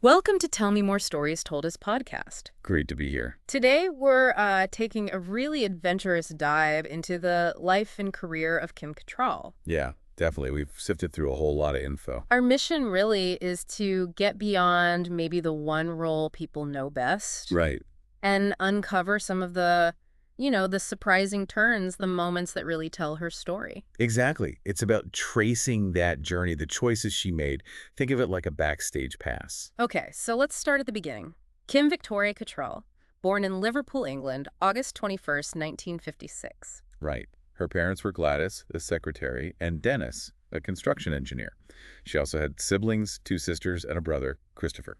Welcome to Tell Me More Stories Told Us podcast. Great to be here. Today, we're taking a really adventurous dive into the life and career of Kim Cattrall. Yeah, definitely. We've sifted through a whole lot of info. Our mission really is to get beyond maybe the one role people know best Right. and uncover some of the surprising turns, the moments that really tell her story. Exactly. It's about tracing that journey, the choices she made. Think of it like a backstage pass. Okay, so let's start at the beginning. Kim Victoria Cattrall, born in Liverpool, England, August 21st, 1956. Right. Her parents were Gladys, a secretary, and Dennis, a construction engineer. She also had siblings, two sisters, and a brother, Christopher.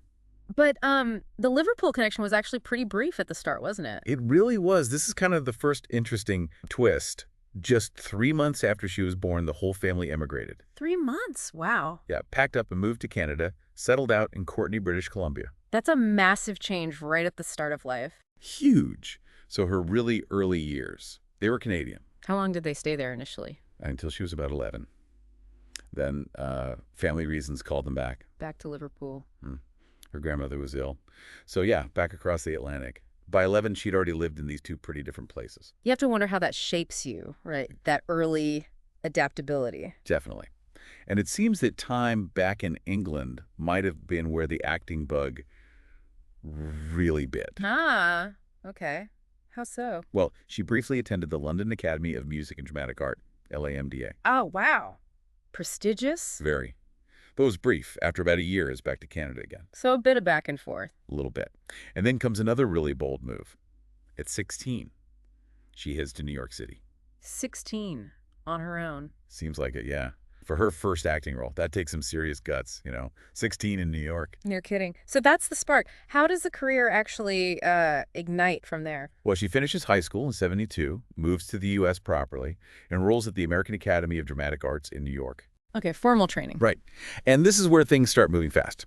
But the Liverpool connection was actually pretty brief at the start, wasn't it? It really was. This is kind of the first interesting twist. Just 3 months after she was born, the whole family emigrated. 3 months, wow. Yeah, packed up and moved to Canada, settled out in Courtenay, British Columbia. That's a massive change right at the start of life. Huge. So her really early years, they were Canadian How long did they stay there initially? until she was about 11. Then family reasons called them back. Back to Liverpool. Her grandmother was ill. So yeah, back across the Atlantic. By 11, she'd already lived in these two pretty different places. You have to wonder how that shapes you, right? That early adaptability. Definitely. And it seems that time back in England might have been where the acting bug really bit. Ah, okay. How so? Well, she briefly attended the London Academy of Music and Dramatic Art, LAMDA. Oh, wow. Prestigious? Very. But it was brief. After about a year, is back to Canada again. So a bit of back and forth. A little bit. And then comes another really bold move. At 16, she heads to New York City. 16 on her own. Seems like it, yeah. For her first acting role. That takes some serious guts, 16 in New York. You're kidding. So that's the spark. How does the career actually ignite from there? Well, she finishes high school in 72, moves to the U.S. properly, enrolls at the American Academy of Dramatic Arts in New York. Okay, formal training. Right. And this is where things start moving fast.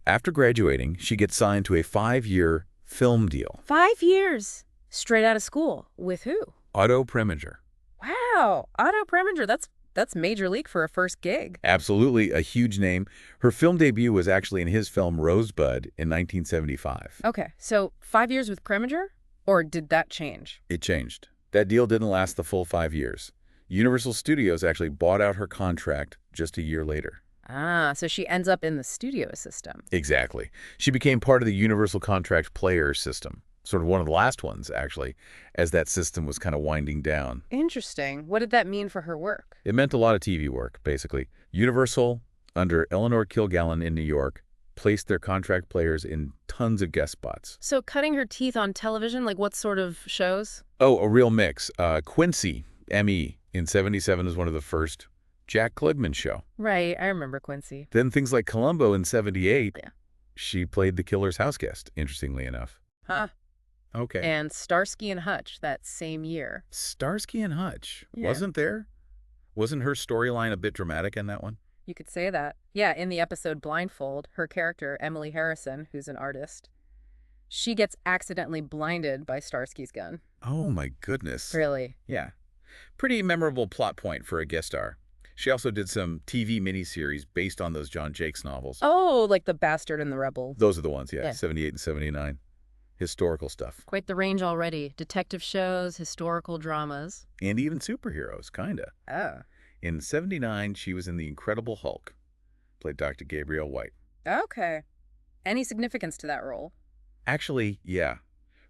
After graduating, she gets signed to a 5-year film deal. 5 years straight out of school. With who? Otto Preminger. Wow, Otto Preminger. That's major league for a first gig. Absolutely a huge name. Her film debut was actually in his film Rosebud in 1975. Okay, so 5 years with Preminger? Or did that change? It changed. That deal didn't last the full 5 years. Universal Studios actually bought out her contract just a year later. Ah, so she ends up in the studio system. Exactly. She became part of the Universal Contract Player system. Sort of one of the last ones, actually, as that system was kind of winding down. Interesting. What did that mean for her work? It meant a lot of TV work, basically. Universal, under Eleanor Kilgallen in New York, placed their contract players in tons of guest spots. So cutting her teeth on television, like what sort of shows? Oh, a real mix. Quincy, Emmy, in 77 was one of the first. Jack Klugman show. Right, I remember Quincy. Then things like Columbo in 78. Yeah. She played the killer's house guest, interestingly enough. Huh. Okay. And Starsky and Hutch that same year. Starsky and Hutch. Yeah. Wasn't there? Wasn't her storyline a bit dramatic in that one? You could say that. Yeah, in the episode Blindfold, her character, Emily Harrison, who's an artist, she gets accidentally blinded by Starsky's gun. Oh, my goodness. Really? Yeah. Pretty memorable plot point for a guest star. She also did some TV miniseries based on those John Jakes novels. Oh, like The Bastard and the Rebel. Those are the ones, yeah. Yeah. 78 and 79. Historical stuff. Quite the range already. Detective shows, historical dramas. And even superheroes, kinda. Oh. In 79, she was in The Incredible Hulk. Played Dr. Gabriel White. Okay. Any significance to that role? Actually, yeah.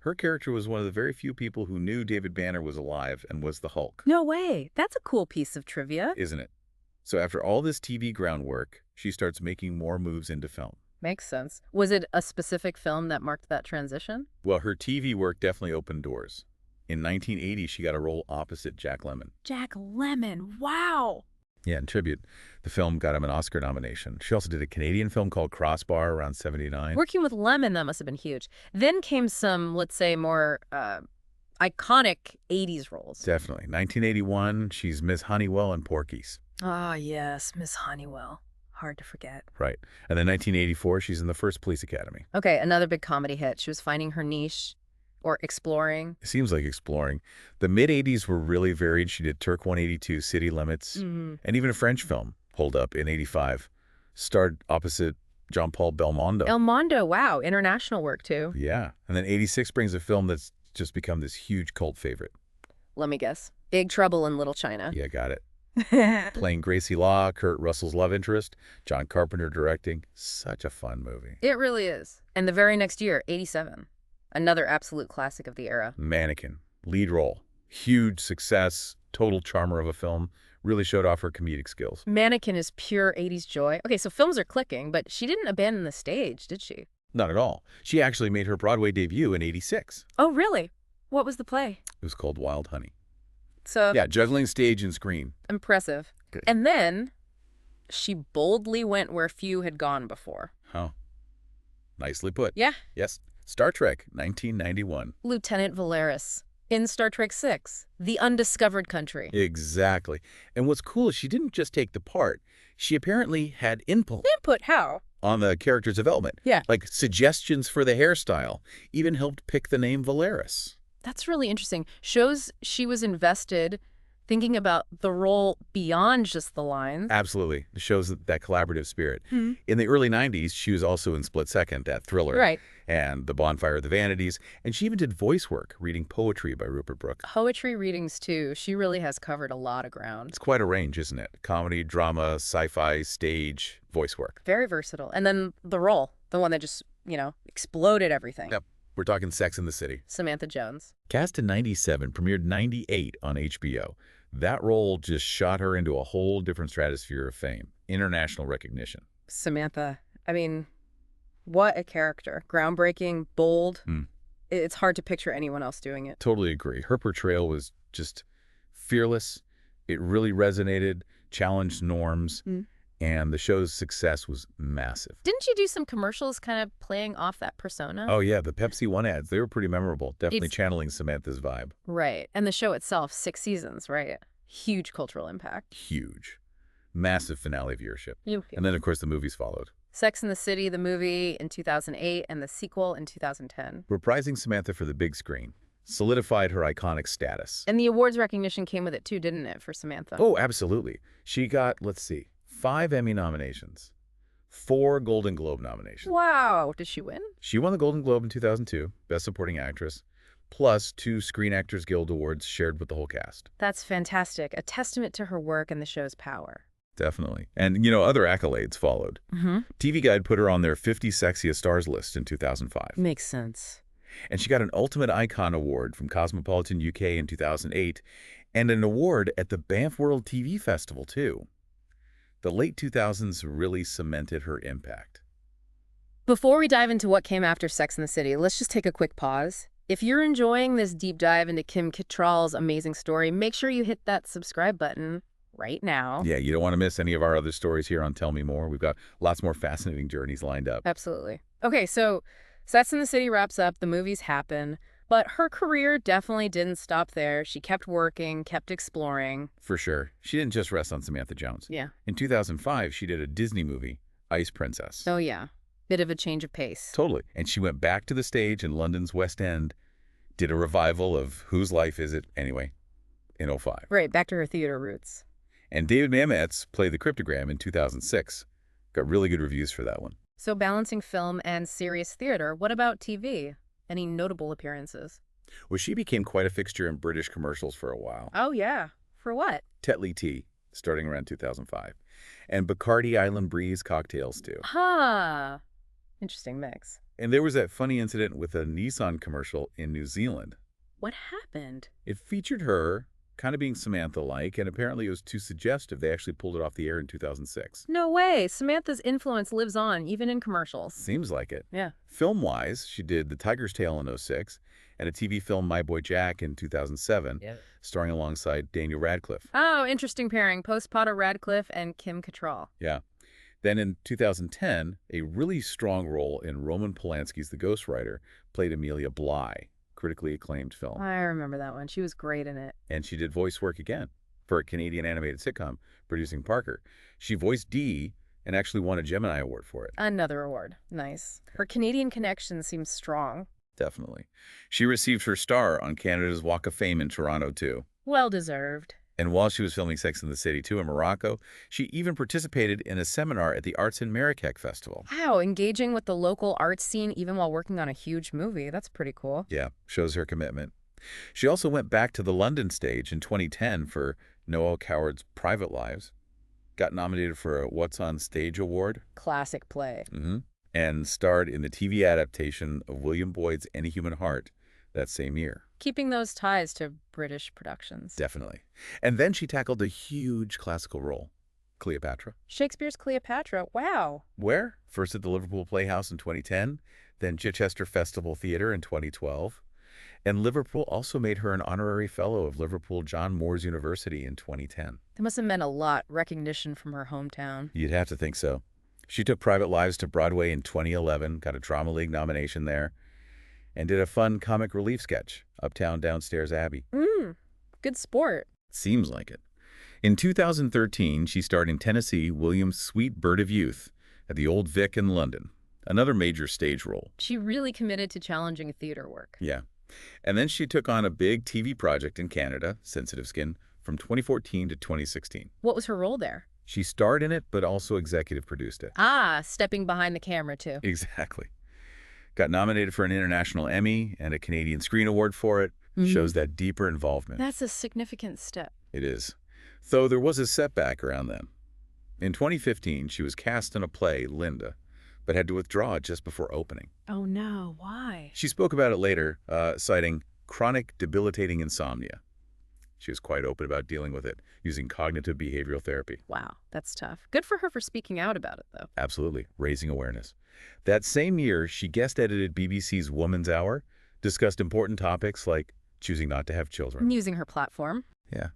Her character was one of the very few people who knew David Banner was alive and was the Hulk. No way. That's a cool piece of trivia. Isn't it? So after all this TV groundwork, she starts making more moves into film. Makes sense. Was it a specific film that marked that transition? Well, her TV work definitely opened doors. In 1980, she got a role opposite Jack Lemmon. Jack Lemmon. Wow. Yeah, in tribute. The film got him an Oscar nomination. She also did a Canadian film called Crossbar around 79. Working with Lemmon, that must have been huge. Then came some, let's say, more iconic 80s roles. Definitely. 1981, she's Miss Honeywell in Porky's. Ah, yes, Miss Honeywell. Hard to forget. Right. And then 1984, she's in the first Police Academy. Okay, another big comedy hit. She was finding her niche or exploring. It seems like exploring. The mid-80s were really varied. She did Turk 182, City Limits, and even a French film, Hold Up, in 85. Starred opposite Jean-Paul Belmondo. El Mondo, wow, international work too. Yeah. And then 86 brings a film that's just become this huge cult favorite. Let me guess. Big Trouble in Little China. Yeah, got it. Playing Gracie Law, Kurt Russell's love interest, John Carpenter directing. Such a fun movie. It really is. And the very next year, 87. Another absolute classic of the era. Mannequin, lead role. Huge success, total charmer of a film. Really showed off her comedic skills. Mannequin is pure 80s joy. Okay, so films are clicking, but she didn't abandon the stage, did she? Not at all. She actually made her Broadway debut in 86. Oh, really? What was the play? It was called Wild Honey. So Yeah, juggling stage and screen. impressive. Good. And then she boldly went where few had gone before. Oh, nicely put. Yeah. Yes. Star Trek, 1991. Lieutenant Valeris in Star Trek VI, The Undiscovered Country. Exactly. And what's cool is she didn't just take the part. She apparently had input Input how? on the character's development. Yeah. Like suggestions for the hairstyle. Even helped pick the name Valeris. That's really interesting. Shows she was invested thinking about the role beyond just the lines. Absolutely. It shows that collaborative spirit. Hmm. In the early 90s, she was also in Split Second, that thriller. Right. And The Bonfire of the Vanities. And she even did voice work, reading poetry by Rupert Brooke. Poetry readings, too. She really has covered a lot of ground. It's quite a range, isn't it? Comedy, drama, sci-fi, stage, voice work. Very versatile. And then the role, the one that just, exploded everything. Yep. We're talking Sex and the City. Samantha Jones. Cast in 97, premiered 98 on HBO. That role just shot her into a whole different stratosphere of fame. International recognition. Samantha, I mean, what a character. Groundbreaking, bold. It's hard to picture anyone else doing it. Totally agree. Her portrayal was just fearless. It really resonated, challenged norms, and the show's success was massive. Didn't you do some commercials kind of playing off that persona? Oh, yeah, the Pepsi One ads, they were pretty memorable. Definitely channeling Samantha's vibe. Right. And the show itself, 6 seasons, right? Huge cultural impact. Huge. Massive finale viewership. You. And then, of course, the movies followed. Sex and the City, the movie in 2008, and the sequel in 2010. Reprising Samantha for the big screen solidified her iconic status. And the awards recognition came with it too, didn't it, for Samantha? Oh, absolutely. She got, let's see, 5 Emmy nominations, 4 Golden Globe nominations. Wow. Did she win? She won the Golden Globe in 2002, Best Supporting Actress, plus 2 Screen Actors Guild Awards shared with the whole cast. That's fantastic. A testament to her work and the show's power. Definitely. And, other accolades followed. TV Guide put her on their 50 Sexiest Stars list in 2005. Makes sense. And she got an Ultimate Icon Award from Cosmopolitan UK in 2008, and an award at the Banff World TV Festival, too. The late 2000s really cemented her impact. Before we dive into what came after Sex and the City, let's just take a quick pause. If you're enjoying this deep dive into Kim Cattrall's amazing story, make sure you hit that subscribe button right now. Yeah, you don't want to miss any of our other stories here on Tell Me More. We've got lots more fascinating journeys lined up. Absolutely. Okay, so Sex and the City wraps up, the movies happen, but her career definitely didn't stop there. She kept working, kept exploring. For sure. She didn't just rest on Samantha Jones. Yeah. In 2005, she did a Disney movie, Ice Princess. Oh, yeah. Bit of a change of pace. Totally. And she went back to the stage in London's West End, did a revival of Whose Life Is It Anyway in 05. Right, back to her theater roots. And David Mamet's played the Cryptogram in 2006. Got really good reviews for that one. So balancing film and serious theater, what about TV? Any notable appearances? Well, she became quite a fixture in British commercials for a while. Oh, yeah. For what? Tetley Tea, starting around 2005. And Bacardi Island Breeze cocktails, too. Huh. Interesting mix. And there was that funny incident with a Nissan commercial in New Zealand. What happened? It featured her kind of being Samantha-like, and apparently it was too suggestive. They actually pulled it off the air in 2006. No way. Samantha's influence lives on, even in commercials. Seems like it. Yeah. Film-wise, she did The Tiger's Tail in 2006 and a TV film My Boy Jack in 2007, starring alongside Daniel Radcliffe. Oh, interesting pairing. Post-Potter Radcliffe and Kim Cattrall. Yeah. Then in 2010, a really strong role in Roman Polanski's The Ghostwriter played Amelia Bly, critically acclaimed film. I remember that one. She was great in it. And she did voice work again for a Canadian animated sitcom, Producing Parker. She voiced Dee and actually won a Gemini Award for it. Another award. Nice. Her Canadian connection seems strong. Definitely. She received her star on Canada's Walk of Fame in Toronto, too. Well deserved. And while she was filming Sex and the City 2 in Morocco, she even participated in a seminar at the Arts in Marrakech Festival. Wow, engaging with the local art scene even while working on a huge movie. That's pretty cool. Yeah, shows her commitment. She also went back to the London stage in 2010 for Noel Coward's Private Lives, got nominated for a What's on Stage award. Classic play. And starred in the TV adaptation of William Boyd's Any Human Heart that same year. Keeping those ties to British productions. Definitely. And then she tackled a huge classical role, Cleopatra. Shakespeare's Cleopatra. Wow. Where? First at the Liverpool Playhouse in 2010, then Chichester Festival Theatre in 2012. And Liverpool also made her an honorary fellow of Liverpool John Moores University in 2010. That must have meant a lot, recognition from her hometown. You'd have to think so. She took Private Lives to Broadway in 2011, got a Drama League nomination there, and did a fun comic relief sketch, Uptown Downstairs Abbey. Good sport. Seems like it. In 2013, she starred in Tennessee Williams' Sweet Bird of Youth at the Old Vic in London, another major stage role. She really committed to challenging theater work. Yeah. And then she took on a big TV project in Canada, Sensitive Skin, from 2014 to 2016. What was her role there? She starred in it, but also executive produced it. Stepping behind the camera, too. Exactly. Got nominated for an International Emmy and a Canadian Screen Award for it. Shows that deeper involvement. That's a significant step. It is. Though there was a setback around then. In 2015, she was cast in a play, Linda, but had to withdraw just before opening. Oh, no. Why? She spoke about it later, citing chronic debilitating insomnia. She was quite open about dealing with it, using cognitive behavioral therapy. Wow, that's tough. Good for her for speaking out about it, though. Absolutely, raising awareness. That same year, she guest-edited BBC's Woman's Hour, discussed important topics like choosing not to have children. Using her platform. Yeah.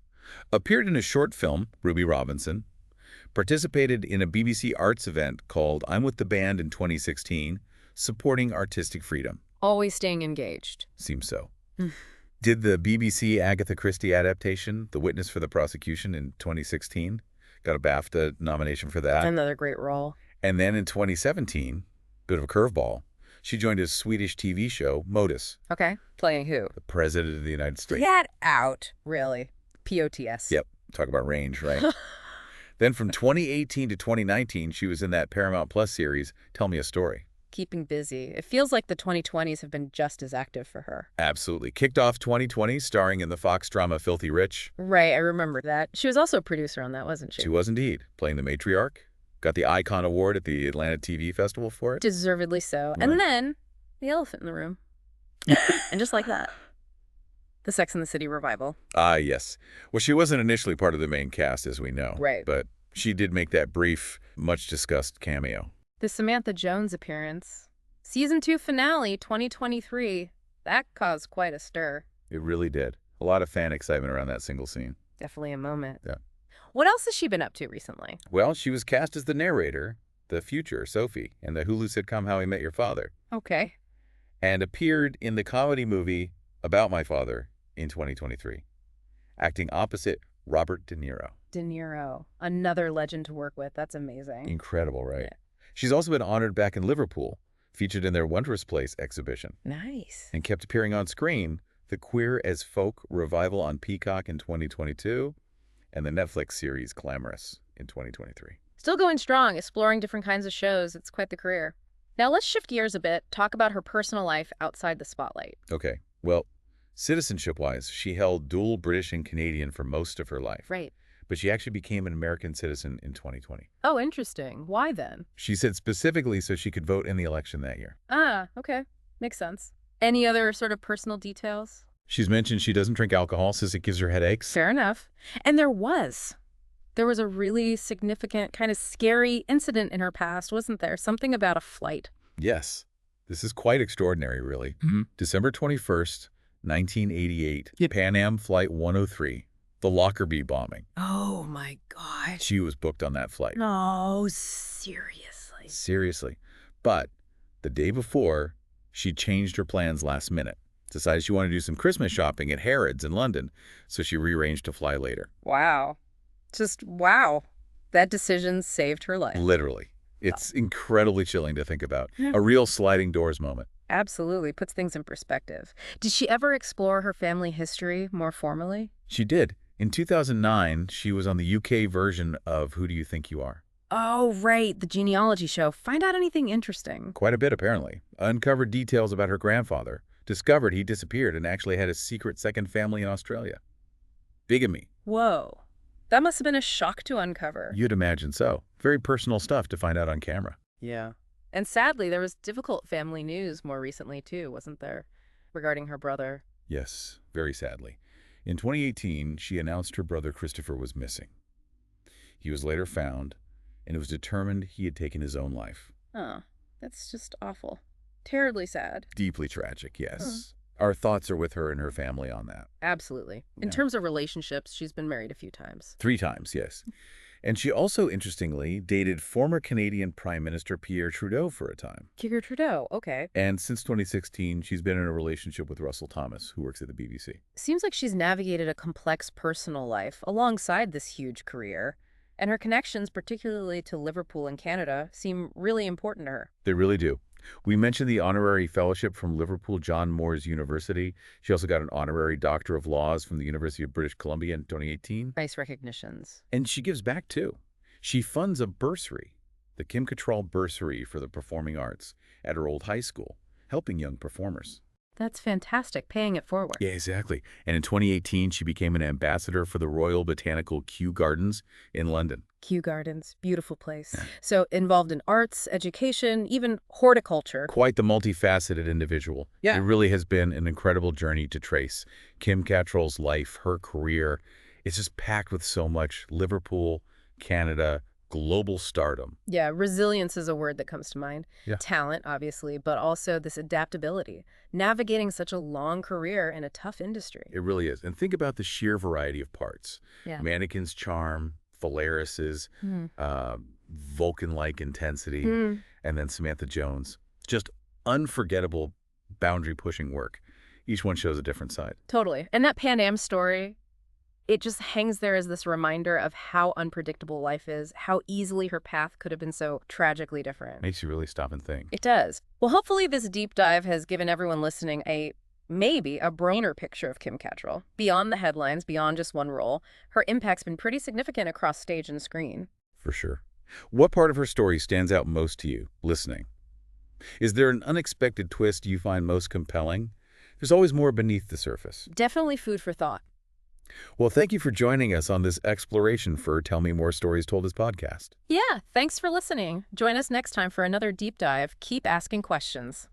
Appeared in a short film, Ruby Robinson. Participated in a BBC Arts event called I'm With the Band in 2016, supporting artistic freedom. Always staying engaged. Seems so. Did the BBC Agatha Christie adaptation, The Witness for the Prosecution, in 2016. Got a BAFTA nomination for that. Another great role. And then in 2017, bit of a curveball, she joined a Swedish TV show, Modus. Okay. Playing who? The President of the United States. Get out. Really? POTS. Yep. Talk about range, right? Then from 2018 to 2019, she was in that Paramount Plus series, Tell Me a Story. Keeping busy. It feels like the 2020s have been just as active for her. Absolutely. Kicked off 2020, starring in the Fox drama Filthy Rich. Right, I remember that. She was also a producer on that, wasn't she? She was indeed, playing the matriarch. Got the Icon Award at the Atlanta TV Festival for it. Deservedly so. Right. And then, the elephant in the room. And just like that, the Sex and the City revival. Yes. Well, she wasn't initially part of the main cast, as we know. Right. But she did make that brief, much-discussed cameo. The Samantha Jones appearance. Season 2 finale, 2023. That caused quite a stir. It really did. A lot of fan excitement around that single scene. Definitely a moment. Yeah. What else has she been up to recently? Well, she was cast as the narrator, the future Sophie, in the Hulu sitcom How I Met Your Father. Okay. And appeared in the comedy movie About My Father in 2023, acting opposite Robert De Niro. De Niro. Another legend to work with. That's amazing. Incredible, right? Yeah. She's also been honored back in Liverpool, featured in their Wondrous Place exhibition. Nice. And kept appearing on screen, the Queer as Folk revival on Peacock in 2022, and the Netflix series Glamorous in 2023. Still going strong, exploring different kinds of shows. It's quite the career. Now let's shift gears a bit, talk about her personal life outside the spotlight. Okay, well, citizenship-wise, she held dual British and Canadian for most of her life. Right. But she actually became an American citizen in 2020. Oh, interesting. Why then? She said specifically so she could vote in the election that year. Okay. Makes sense. Any other sort of personal details? She's mentioned she doesn't drink alcohol since it gives her headaches. Fair enough. And there was a really significant, kind of scary incident in her past, wasn't there? Something about a flight. Yes. This is quite extraordinary, really. December 21st, 1988, Pan Am Flight 103, the Lockerbie bombing. Oh, my God. She was booked on that flight. No, seriously. Seriously. But the day before, she changed her plans last minute. Decided she wanted to do some Christmas shopping at Harrods in London, so she rearranged to fly later. Wow. Just wow. That decision saved her life. Literally. It's incredibly chilling to think about. Yeah. A real sliding doors moment. Absolutely. Puts things in perspective. Did she ever explore her family history more formally? She did. In 2009, she was on the UK version of Who Do You Think You Are? Oh, right, the genealogy show. Find out anything interesting? Quite a bit, apparently. Uncovered details about her grandfather. Discovered he disappeared and actually had a secret second family in Australia. Bigamy. Whoa. That must have been a shock to uncover. You'd imagine so. Very personal stuff to find out on camera. Yeah. And sadly, there was difficult family news more recently, too, wasn't there? Regarding her brother. Yes, very sadly. In 2018, she announced her brother Christopher was missing. He was later found, and it was determined he had taken his own life. Oh, that's just awful. Terribly sad. Deeply tragic, yes. Our thoughts are with her and her family on that. Absolutely. In Yeah. terms of relationships, she's been married a few times. 3 times, yes. And she also, interestingly, dated former Canadian Prime Minister Pierre Trudeau for a time. Kiger Trudeau, okay. And since 2016, she's been in a relationship with Russell Thomas, who works at the BBC. Seems like she's navigated a complex personal life alongside this huge career. And her connections, particularly to Liverpool and Canada, seem really important to her. They really do. We mentioned the honorary fellowship from Liverpool John Moores University. She also got an honorary Doctor of Laws from the University of British Columbia in 2018. Nice recognitions. And she gives back, too. She funds a bursary, the Kim Cattrall Bursary for the Performing Arts, at her old high school, helping young performers. That's fantastic, paying it forward. Yeah, exactly. And in 2018, she became an ambassador for the Royal Botanical Kew Gardens in London. Kew Gardens, beautiful place. So involved in arts, education, even horticulture. Quite the multifaceted individual. Yeah. It really has been an incredible journey to trace. Kim Cattrall's life, her career, is just packed with so much. Liverpool, Canada, global stardom. Yeah, resilience is a word that comes to mind. Yeah. Talent, obviously, but also this adaptability. Navigating such a long career in a tough industry. It really is. And think about the sheer variety of parts. Yeah. Mannequin's charm, Phalaris's, Vulcan-like intensity, and then Samantha Jones. Just unforgettable boundary-pushing work. Each one shows a different side. Totally. And that Pan Am story, it just hangs there as this reminder of how unpredictable life is, how easily her path could have been so tragically different. Makes you really stop and think. It does. Well, hopefully this deep dive has given everyone listening maybe a brainer picture of Kim Cattrall. Beyond the headlines, beyond just one role, her impact's been pretty significant across stage and screen. For sure. What part of her story stands out most to you, listening? Is there an unexpected twist you find most compelling? There's always more beneath the surface. Definitely food for thought. Well, thank you for joining us on this exploration for Tell Me More Stories Told Us podcast. Yeah, thanks for listening. Join us next time for another deep dive. Keep asking questions.